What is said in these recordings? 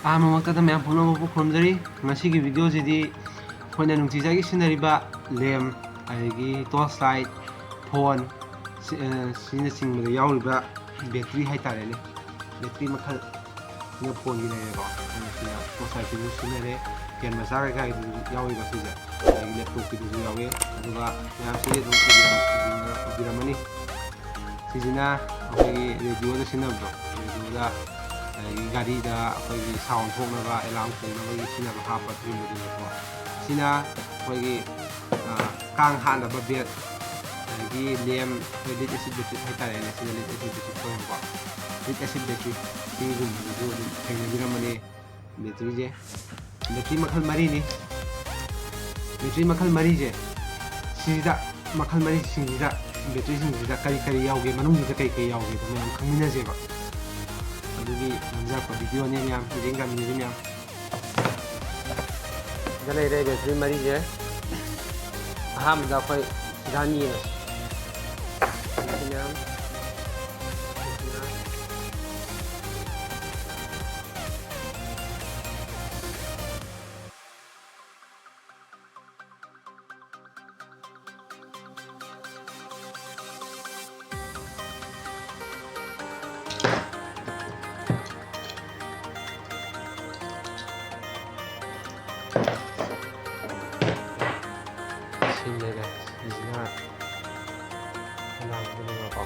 ꯃꯃꯛꯇꯗ ꯃꯌꯥꯝ ꯄꯨꯝꯅꯃꯛꯄꯨ ꯈꯨꯔꯨꯝꯖꯔꯤ ꯉꯁꯤꯒꯤ ꯚꯤꯗꯤꯑꯣꯁꯤꯗꯤ ꯑꯩꯈꯣꯏꯅ ꯅꯨꯡꯇꯤꯖꯥꯒꯤ ꯁꯤꯖꯤꯟꯅꯔꯤꯕ ꯂꯦꯝ ꯑꯗꯒꯤ ꯇꯣꯔꯆ ꯂꯥꯏꯠ ꯐꯣꯟ ꯁꯤꯅꯆꯤꯡꯕꯗ ꯌꯥꯎꯔꯤꯕ ꯕꯦꯇ꯭ꯔꯤ ꯍꯥꯏꯇꯥꯔꯦꯅꯦ ꯕꯦꯇ꯭ꯔꯤ ꯃꯈꯜ ꯁꯤꯅ ꯐꯣꯟꯒꯤ ꯂꯩꯔꯦꯀꯣ ꯁꯤꯅ ꯇꯣꯔꯆ ꯂꯥꯏꯠꯀꯤꯁꯨ ꯁꯤꯖꯤꯟꯅꯔꯦ ꯐꯦꯟ ꯃꯆꯥ ꯀꯩꯀꯥꯒꯤꯗꯨꯁꯨ ꯌꯥꯎꯔꯤꯕ ꯁꯤꯁꯦ ꯑꯗꯒꯤ ꯂꯦꯞꯇꯣꯞꯀꯤꯗꯨꯁꯨ ꯌꯥꯎꯋꯦ ꯑꯗꯨꯒ ꯃꯌꯥꯝꯁꯤ ꯑꯗꯨꯝ ꯎꯕꯤꯔꯝꯃꯅꯤ ꯁꯤꯁꯤꯅ ꯑꯩꯈꯣꯏꯒꯤ ꯔꯦꯗꯤꯑꯣꯗ ꯁꯤꯖꯤꯟꯅꯕꯗꯣ ꯔꯦꯗꯤꯑꯣꯗ ꯑꯗꯒꯤ ꯒꯥꯔꯤꯗ ꯑꯩꯈꯣꯏꯒꯤ ꯁꯥꯎꯟ ꯊꯣꯛꯅꯕ ꯑꯦꯂꯥꯔꯝ ꯈꯣꯡꯅꯕꯒꯤ ꯁꯤꯖꯤꯟꯅꯕ ꯍꯥꯞꯄ ꯁꯤꯒꯨꯝꯕꯗꯨꯅꯦꯀꯣ ꯁꯤꯅ ꯑꯩꯈꯣꯏꯒꯤ ꯀꯥꯡ ꯍꯥꯠꯅꯕ ꯕꯦꯠ ꯑꯗꯒꯤ ꯂꯦꯝ ꯑꯩꯈꯣꯏ ꯂꯤꯠ ꯑꯦꯁꯤꯠ ꯕꯦꯇ꯭ꯔꯤ ꯍꯥꯏꯇꯥꯔꯦꯅꯦ ꯁꯤꯗ ꯂꯤꯠ ꯑꯦꯁꯤꯠ ꯕꯦꯇ꯭ꯔꯤ ꯊꯣꯛꯑꯦꯕꯀꯣ ꯂꯤꯠ ꯑꯦꯁꯤꯠ ꯕꯦꯇ꯭ꯔꯤ ꯁꯤꯒꯨꯝꯕꯗꯨꯁꯨ ꯑꯗꯨꯝ ꯊꯦꯡꯅꯕꯤꯔꯝꯃꯅꯤ ꯕꯦꯇ꯭ꯔꯤꯁꯦ ꯕꯦꯇ꯭ꯔꯤ ꯃꯈꯜ ꯃꯔꯤꯅꯤ ꯕꯦꯇ꯭ꯔꯤ ꯃꯈꯜ ꯃꯔꯤꯁꯦ ꯁꯤꯁꯤꯗ ꯃꯈꯜ ꯃꯔꯤꯁꯤꯡꯁꯤꯗ ꯕꯦꯇ꯭ꯔꯤꯁꯤꯡꯁꯤꯗ ꯀꯔꯤ ꯀꯔꯤ ꯌꯥꯎꯒꯦ ꯃꯅꯨꯡꯁꯤꯗ ꯀꯔꯤ ꯀꯔꯤ ꯌꯥꯎꯒꯦꯗꯣ ꯃꯌꯥꯝ ꯈꯪꯃꯤꯟꯅꯁꯦꯕ ꯑꯗꯨꯒꯤ ꯅꯝꯖꯔꯛꯄ ꯚꯤꯗꯤꯑꯣꯅꯦ ꯃꯌꯥꯝ ꯍꯧꯖꯤꯛ ꯇꯝꯃꯤꯟꯅꯔꯤ ꯃꯌꯥꯝ ꯁꯤꯗ ꯂꯩꯔꯦ ꯕꯦꯇ꯭ꯔꯤ ꯃꯔꯤꯁꯦ ꯑꯍꯥꯟꯕꯗ ꯑꯩꯈꯣꯏ ꯁꯤꯗ ꯌꯦꯡꯉꯁꯤ ꯁꯤꯅꯦꯔꯦ ꯁꯤꯁꯤꯅ ꯂꯥꯛꯄꯗꯨꯅꯦꯕꯀꯣ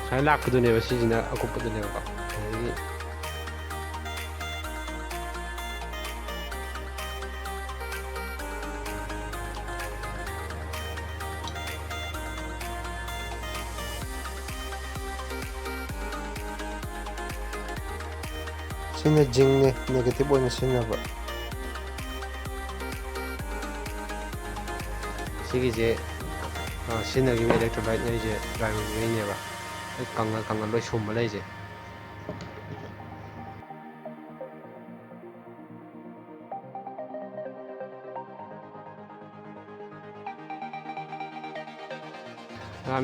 ꯁꯨꯃꯥꯏꯅ ꯂꯥꯛꯄꯗꯨꯅꯦꯕ ꯁꯤꯁꯤꯅ ꯑꯀꯨꯞꯄꯗꯨꯅꯦꯕꯀꯣ ꯑꯗꯒꯤ ꯁꯤꯅ ꯖꯤꯡꯅꯦ ꯅꯦꯒꯦꯇꯤꯚ ꯑꯣꯏꯅ ꯁꯤꯖꯤꯟꯅꯕ ꯁꯤꯒꯤꯁꯦ ꯁꯤꯖꯤꯟꯅꯈꯤꯕ ꯏꯂꯦꯛꯇ꯭ꯔꯣꯂꯥꯏꯠ ꯉꯩꯁꯦ ꯗ꯭ꯔꯥꯏꯚꯔꯉꯩꯅꯦꯕ ꯂꯣꯏ ꯀꯪꯉ ꯂꯣꯏ ꯁꯨꯝꯕ ꯂꯩꯁꯦ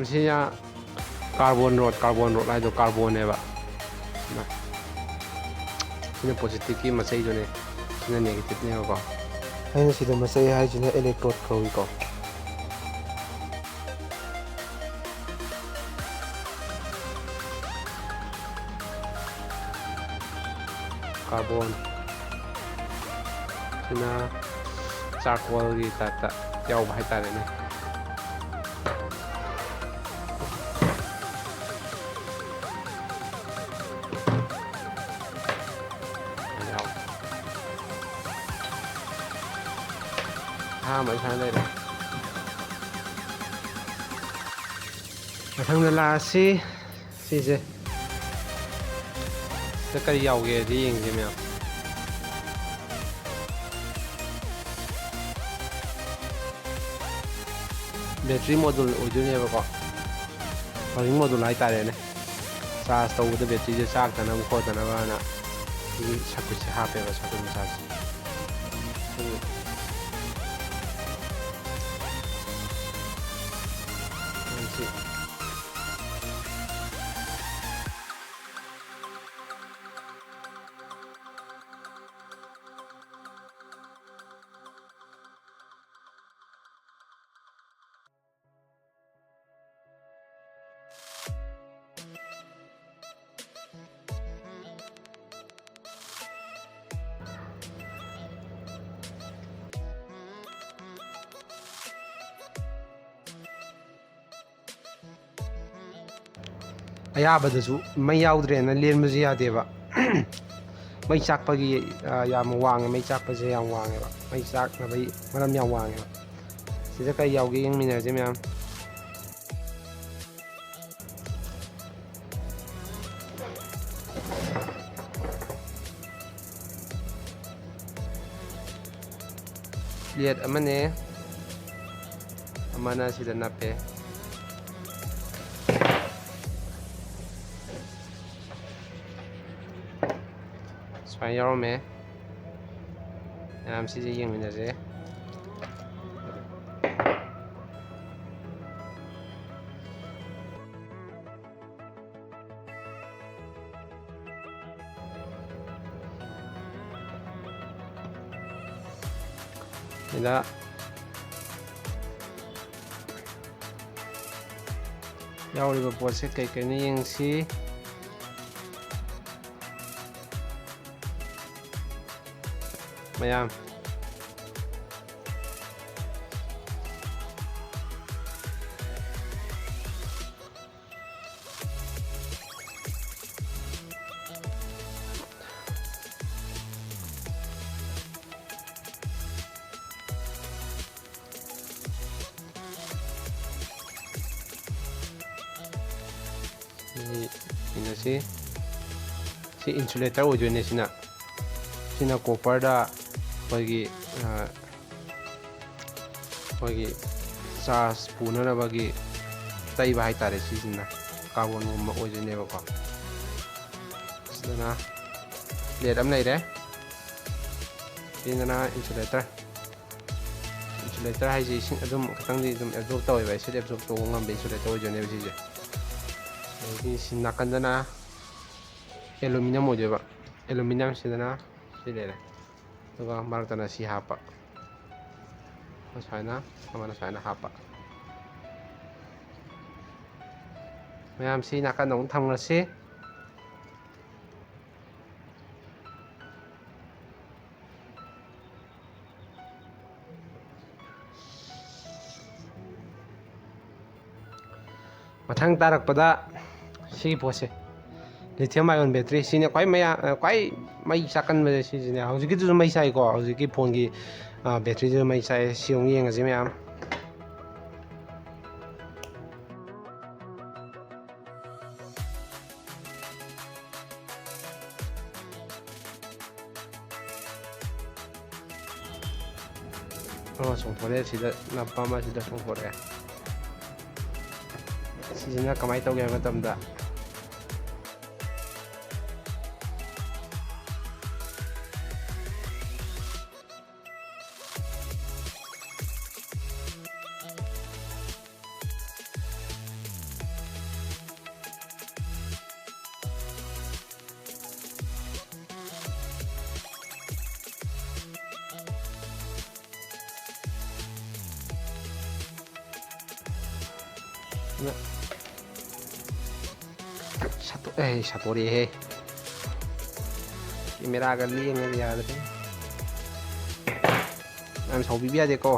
ꯁꯤꯅ ꯀꯥꯔꯕꯣꯟ ꯔꯣꯠ ꯍꯥꯏꯗꯣ ꯀꯥꯔꯕꯣꯟꯅꯦꯕ ꯁꯤꯅ ꯄꯣꯖꯤꯇꯤꯚꯀꯤ ꯃꯆꯩꯗꯨꯅꯦ ꯁꯤꯅ ꯅꯦꯒꯦꯇꯤꯚꯅꯦꯕꯀꯣ ꯑꯩꯅ ꯁꯤꯗ ꯃꯆꯩ ꯍꯥꯏꯁꯤꯅ ꯑꯦꯂꯦꯛꯇ꯭ꯔꯣꯠ ꯀꯧꯏꯀꯣ ꯀꯥꯔꯕꯣꯟ ꯁꯤꯅ ꯆꯥꯔꯀꯣꯜꯒꯤ ꯇꯥꯏꯞꯇ ꯌꯥꯎꯕ ꯍꯥꯏꯇꯥꯔꯦꯅꯦ ꯑꯍꯥꯟꯕ ꯁꯨꯃꯥꯏꯅ ꯂꯩꯔꯦ ꯃꯊꯪꯗ ꯂꯥꯛꯑꯁꯤ ꯁꯤꯁꯦ ꯁꯤꯗ ꯀꯔꯤ ꯌꯥꯎꯒꯦꯗꯤ ꯌꯦꯡꯁꯤ ꯃꯌꯥꯝ ꯕꯦꯇ꯭ꯔꯤ ꯃꯣꯗꯨꯜ ꯑꯣꯏꯗꯣꯏꯅꯦꯕꯀꯣ ꯄꯋꯥꯔꯤꯡ ꯃꯣꯗꯨꯜ ꯍꯥꯏꯇꯥꯔꯦꯅꯦ ꯆꯥꯔꯖ ꯇꯧꯕꯗ ꯕꯦꯇ꯭ꯔꯤꯁꯦ ꯆꯥꯛꯇꯅꯕ ꯈꯣꯠꯇꯅꯕꯅ ꯁꯤꯒꯤ ꯁꯔꯀ꯭ꯋꯤꯠꯁꯦ ꯍꯥꯞꯄꯦꯕ ꯁꯔꯀ꯭ꯋꯤꯠ ꯃꯆꯥꯁꯦ ꯑꯌꯥꯕꯗꯁꯨ ꯃꯩ ꯌꯥꯎꯗ꯭ꯔꯦꯅ ꯂꯦꯟꯕꯁꯨ ꯌꯥꯗꯦꯕ ꯃꯩ ꯆꯥꯛꯄꯒꯤ ꯌꯥꯝ ꯋꯥꯡꯉꯦ ꯃꯩ ꯆꯥꯛꯄꯁꯦ ꯌꯥꯝ ꯋꯥꯡꯉꯦꯕ ꯃꯩ ꯆꯥꯛꯅꯕꯒꯤ ꯃꯔꯝ ꯌꯥꯝ ꯋꯥꯡꯉꯦꯕ ꯁꯤꯗ ꯀꯔꯤ ꯌꯥꯎꯒꯦ ꯌꯦꯡꯃꯤꯟꯅꯔꯁꯦ ꯃꯌꯥꯝ ꯄ꯭ꯂꯦꯠ ꯑꯃꯅꯦ ꯑꯃꯅ ꯁꯤꯗ ꯅꯞꯄꯦ ꯁꯨꯃꯥꯏꯅ ꯌꯥꯎꯔꯝꯃꯦ ꯃꯌꯥꯝ ꯁꯤꯁꯦ ꯌꯦꯡꯃꯤꯟꯅꯁꯦ ꯁꯤꯗ ꯌꯥꯎꯔꯤꯕ ꯄꯣꯠꯁꯦ ꯀꯩꯀꯩꯅꯣ ꯌꯦꯡꯁꯤ. ꯃꯌꯥꯝ ꯁꯤ ꯏꯟꯁꯨꯂꯦꯇꯔ ꯑꯣꯏꯗꯣꯏꯅꯦ. ꯁꯤꯅ ꯀꯣꯄꯔꯗ ꯑꯩꯈꯣꯏꯒꯤ ꯆꯥꯔꯖ ꯄꯨꯅꯅꯕꯒꯤ ꯇꯩꯕ ꯍꯥꯏꯇꯥꯔꯦ. ꯁꯤꯁꯤꯅ ꯀꯥꯔꯕꯣꯟꯒꯨꯝꯕ ꯑꯣꯏꯗꯣꯏꯅꯦꯕꯀꯣ. ꯁꯤꯗꯅ ꯄ꯭ꯂꯦꯠ ꯑꯃ ꯂꯩꯔꯦ. ꯁꯤꯗꯅ ꯏꯟꯁꯨꯂꯦꯇꯔ ꯍꯥꯏꯁꯦ ꯏꯁꯤꯡ ꯑꯗꯨꯝ ꯈꯤꯇꯪꯗꯤ ꯑꯗꯨꯝ ꯑꯦꯕꯖꯣꯔꯕ ꯇꯧꯋꯦꯕ. ꯑꯦꯁꯤड ꯑꯦꯕꯖꯣꯔꯕ ꯇꯧꯕ ꯉꯝꯕ ꯏꯟꯁꯨꯂꯦꯇꯔ ꯑꯣꯏꯗꯣꯏꯅꯦꯕ ꯁꯤꯁꯦ. ꯑꯗꯒꯤ ꯁꯤ ꯅꯥꯀꯟꯗꯅ ꯑꯦꯂꯨꯃꯤꯅꯤꯌꯝ ꯑꯣꯏꯗꯣꯏꯕ. ꯑꯦꯂꯨꯃꯤꯅꯤꯌꯝꯁꯤꯗꯅ ꯁꯤ ꯂꯩꯔꯦ. ꯑꯗꯨꯒ ꯃꯔꯛꯇꯅ ꯁꯤ ꯍꯥꯞꯄ. ꯁꯨꯃꯥꯏꯅ ꯑꯃꯅ ꯁꯨꯃꯥꯏꯅ ꯍꯥꯞꯄ. ꯃꯌꯥꯝ ꯁꯤ ꯅꯥꯀꯟꯗ ꯑꯃꯨꯛ ꯊꯝꯈ꯭ꯔꯁꯤ. ꯃꯊꯪ ꯇꯥꯔꯛꯄꯗ ꯁꯤꯒꯤ ꯄꯣꯠꯁꯦ ꯂꯤꯊꯤꯌꯝ ꯑꯥꯏꯑꯣꯟ ꯕꯦꯇ꯭ꯔꯤ. ꯁꯤꯅ ꯈ꯭ꯋꯥꯏ ꯃꯩ ꯆꯥꯛꯀꯟꯕꯁꯦ ꯁꯤꯁꯤꯅꯦ. ꯍꯧꯖꯤꯛꯀꯤꯗꯨꯁꯨ ꯃꯩ ꯆꯥꯏꯀꯣ. ꯍꯧꯖꯤꯛꯀꯤ ꯐꯣꯟꯒꯤ ꯕꯦꯇ꯭ꯔꯤꯗꯨꯁꯨ ꯃꯩ ꯆꯥꯏ. ꯁꯤ ꯑꯃꯨꯛ ꯌꯦꯡꯉꯁꯤ ꯃꯌꯥꯝ. ꯆꯣꯡꯊꯣꯔꯛꯑꯦ. ꯁꯤꯗ ꯅꯞꯄ ꯑꯃ ꯁꯤꯗ ꯆꯣꯡꯊꯣꯔꯛꯑꯦ. ꯁꯤꯁꯤꯅ ꯀꯃꯥꯏꯅ ꯇꯧꯒꯦ ꯍꯥꯏꯕ ꯃꯇꯝꯗ ꯁꯥꯠꯇꯣꯔꯛꯑꯦꯍꯦ. ꯀꯦꯃꯦꯔꯥꯒ ꯂꯦꯡꯉꯗꯤ ꯌꯥꯗ꯭ꯔꯦ. ꯌꯥꯝ ꯁꯥꯎꯕꯤꯕ ꯌꯥꯗꯦꯀꯣ.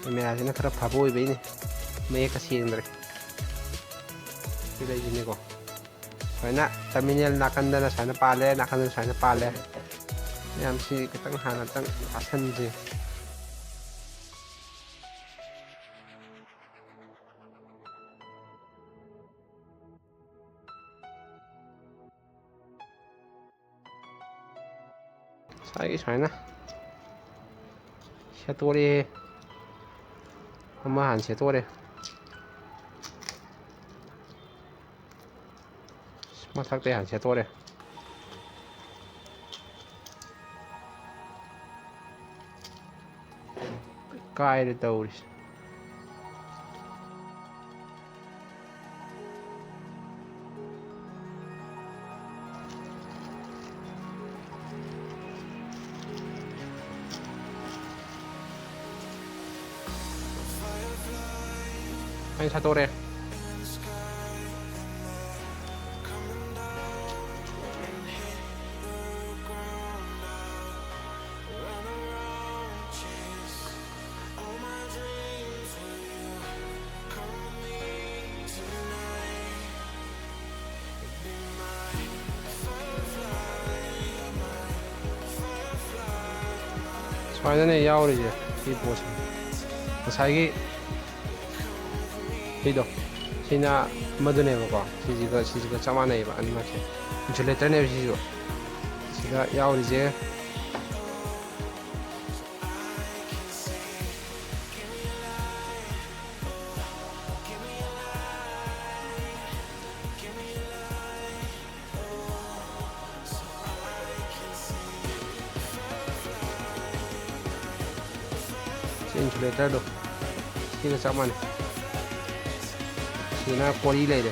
ꯀꯦꯃꯦꯔꯥꯁꯤꯅ ꯈꯔ ꯐꯕ ꯑꯣꯏꯕꯩꯅꯦ. ꯃꯌꯦꯛꯀ ꯁꯦꯡꯗ꯭ꯔꯦ. ꯁꯤꯗꯩꯁꯤꯅꯦꯀꯣ. ꯁꯨꯃꯥꯏꯅ ꯇꯔꯃꯤꯅꯦꯜ ꯅꯥꯀꯟꯗꯅ ꯁꯨꯃꯥꯏꯅ ꯄꯥꯜꯂꯦ. ꯅꯥꯀꯟꯗꯅ ꯁꯨꯃꯥꯏꯅ ꯄꯥꯜꯂꯦ. ꯃꯌꯥꯝꯁꯤ ꯈꯤꯇꯪ ꯍꯥꯟꯅꯇꯪ ꯇꯥꯁꯟꯁꯦ. ꯁꯨꯃꯥꯏꯅ ꯁꯦꯠꯇꯣꯔꯛꯑꯦ. ꯑꯃ ꯍꯥꯟꯅ ꯁꯦꯠꯇꯣꯔꯦ. ꯃꯊꯛꯇ ꯍꯥꯟꯅ ꯁꯦꯠꯇꯣꯔꯦ. ꯀꯥꯏꯔꯦ ꯇꯧꯔꯤꯁꯦ. ꯑꯩ ꯁꯥꯠꯇꯣꯔꯦ. ꯁꯨꯃꯥꯏꯅꯅꯦ ꯌꯥꯎꯔꯤꯁꯦ. ꯁꯤ ꯄꯣꯠꯁꯦ ꯉꯁꯥꯏꯒꯤ ꯁꯤꯗꯣ ꯁꯤꯅ ꯑꯃꯗꯨꯅꯦꯕꯀꯣ. ꯁꯤꯁꯤꯒ ꯆꯞ ꯃꯥꯟꯅꯩꯑꯕ ꯑꯅꯤꯃꯛꯁꯦ. ꯏꯟꯁꯨꯂꯦꯇꯔꯅꯦꯕ ꯁꯤꯁꯨ. ꯁꯤꯗ ꯌꯥꯎꯔꯤꯁꯦ 인슐레이터도 이거 잠깐만 이나 꼬리 레이래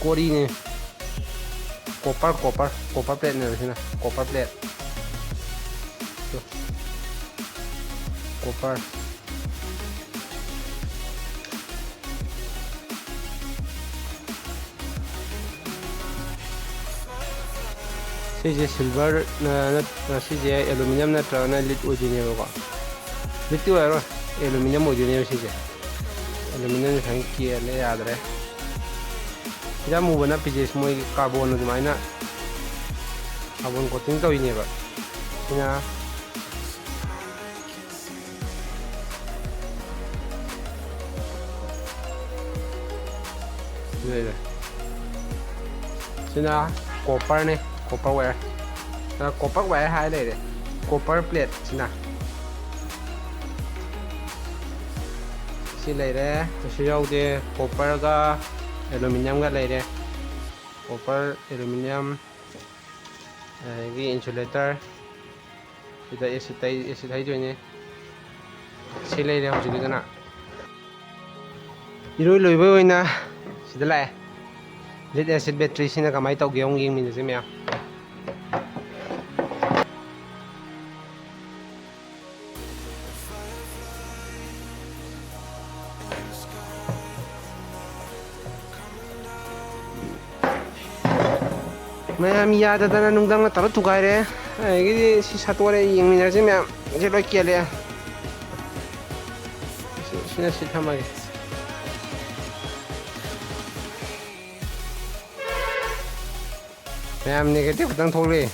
꼬리네 copper plate này thế này, copper plate, copper, cái silver cái aluminum na tra na lead original ko, lead tu rồi, aluminum original cái aluminum thằng kia lấy ra rồi. Kita mau benar PJ semua karbon itu mana karbon coating tu ini pak, ini ini sini copper ni copper wire hai đây copper plate sini sini đây sini jauh deh copper ka aluminum ka lấy đây copper aluminum cái insulator thì đây sẽ thấy rồi nhé sẽ lấy đây không chỉ cái nào đi lùi với na sẽ lại lead acid battery xin cái máy tàu kia ông yên mình sẽ mèo Mày ya da da nung dang na taro tukai re cái si satu re yang mina je mẹ je lo kia le sini si thamai mẹ negative dang thol re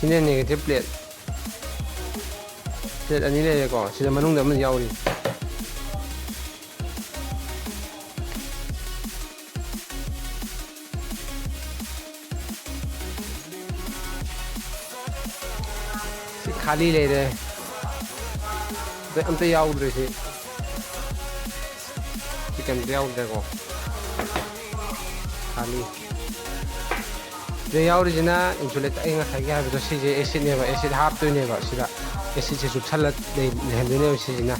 sini negative plate ani le ko sida manung da man yaw ri खाली ले रहे हम तो याद रहे थे chicken याद देखो खाली याद रही ना इंसुलेट आई ना खाई है तो सीजे एसिड ने एसिड हाफ तो ने सीधा एसिड से जो छल ने सीजना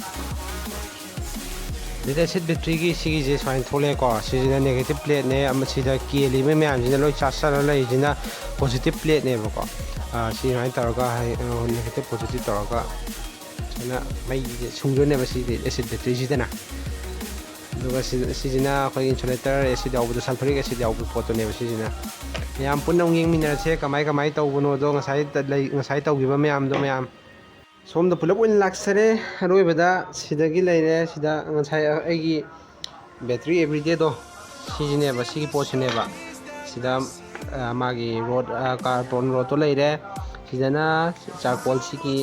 लेड एसिड बैटरी की सीगी जे स्वाइन थोले को सीजना नेगेटिव प्लेट ने अब सीधा केली में मैम जिना लोई चार्ज ले जिना पॉजिटिव प्लेट ने बको सी हाई तौरगा नेगेटिव पॉजिटिव तौरगा छना मई सुंजोने बसी एसिड बैटरी जिदना दुगा सिजना अखोई इंसुलेटर एसिड यावबो सल्फ्यूरिक एसिड यावबो पोटोने बसीजना मैम पुन्ना उंगिंग मिनर से कमाई तौबनो दो ngасai तौगिबा मैम दो मैम सोम द पुलप उन लाक्सरे रोइबदा सिदगी लेरे सिदा ngасai आइगी बैटरी एवरीडे दो सिजिने बा सिगी पोछने बा सिदा मागी रोड कार्बन रोड तो लेरे सिदना चारकोल सिगी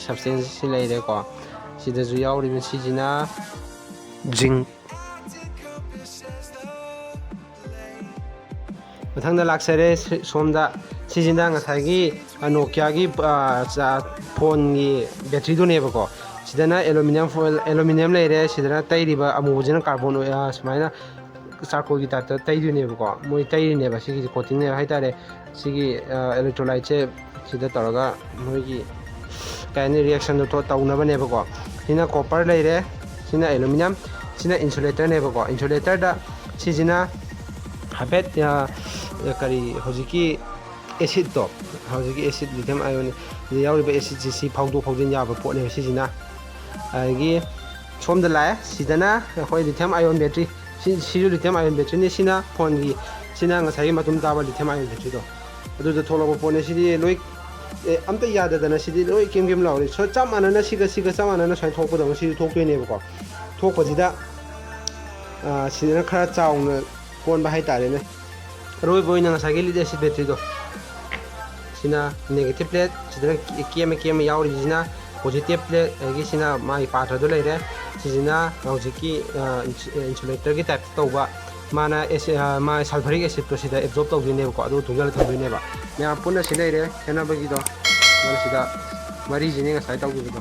सब्सटेंस सि लेरे को सिदा जु यावरि सिजिना जिंक मथंगदा लाक्सरे सोमदा सिजिना ngасaiगी नोकिया की फोन की बैटरी दो नेबको सिदना एल्यूमिनियम फॉइल एल्यूमिनियम लेरे सिदना तैरिबा अमुजिना कार्बन सुमाइना चारकोल की टाइप तैदुनेबको मोय तैरिनेबा सिगी कोटिंग ने हाइतारे सिगी इलेक्ट्रोलाइट से सिदा तोरगा मोयगी काइने रिएक्शन तो तौनबनेबको सिना कॉपर लेरे सिना एल्यूमिनियम सिना इंसुलेटर नेबको इंसुलेटर दा सिजिना हाबेट करी होजिकी एसिड तो होजिकी एसिड लिथियम आयन यावरिबा एसिड सी फाउदोन याबा पोटने सिजिना आगी सोमदा लाए सिदना होय लिथियम आयन बैटरी सिजु लिथियम आयन बैटरी ने सिना फोन की सिना ngасai matum taba lithium ion battery तो अदुदा थोलबो पोने सिदि लोय अमता याददना सिदि लोय केम लावरि सो चामानना सिगा चामानना साइ थोकबदो सिदि थोकतोयनेबको थोकपजिदा सिदना खरा चाउना फोन बाहाय तारेने रोय बोयना ngасai लीड एसिड बैटरी तो सिना नेगेटिव प्लेट सिदना केम यावरि सिना पॉजिटिव प्लेट एगी सिना माई पाथदो लेरे सिजना हौजिकी इंसुलेटर की टाइप तौबा माना मा सल्फ्यूरिक एसिड तो सिदा एब्जॉर्ब तौदिनेबको अदु थुंगल थौदिनेबा मैं पुन्ना सिलेरे हेनाबगी दो माना सिदा मरी जिने ngасai तौगिबो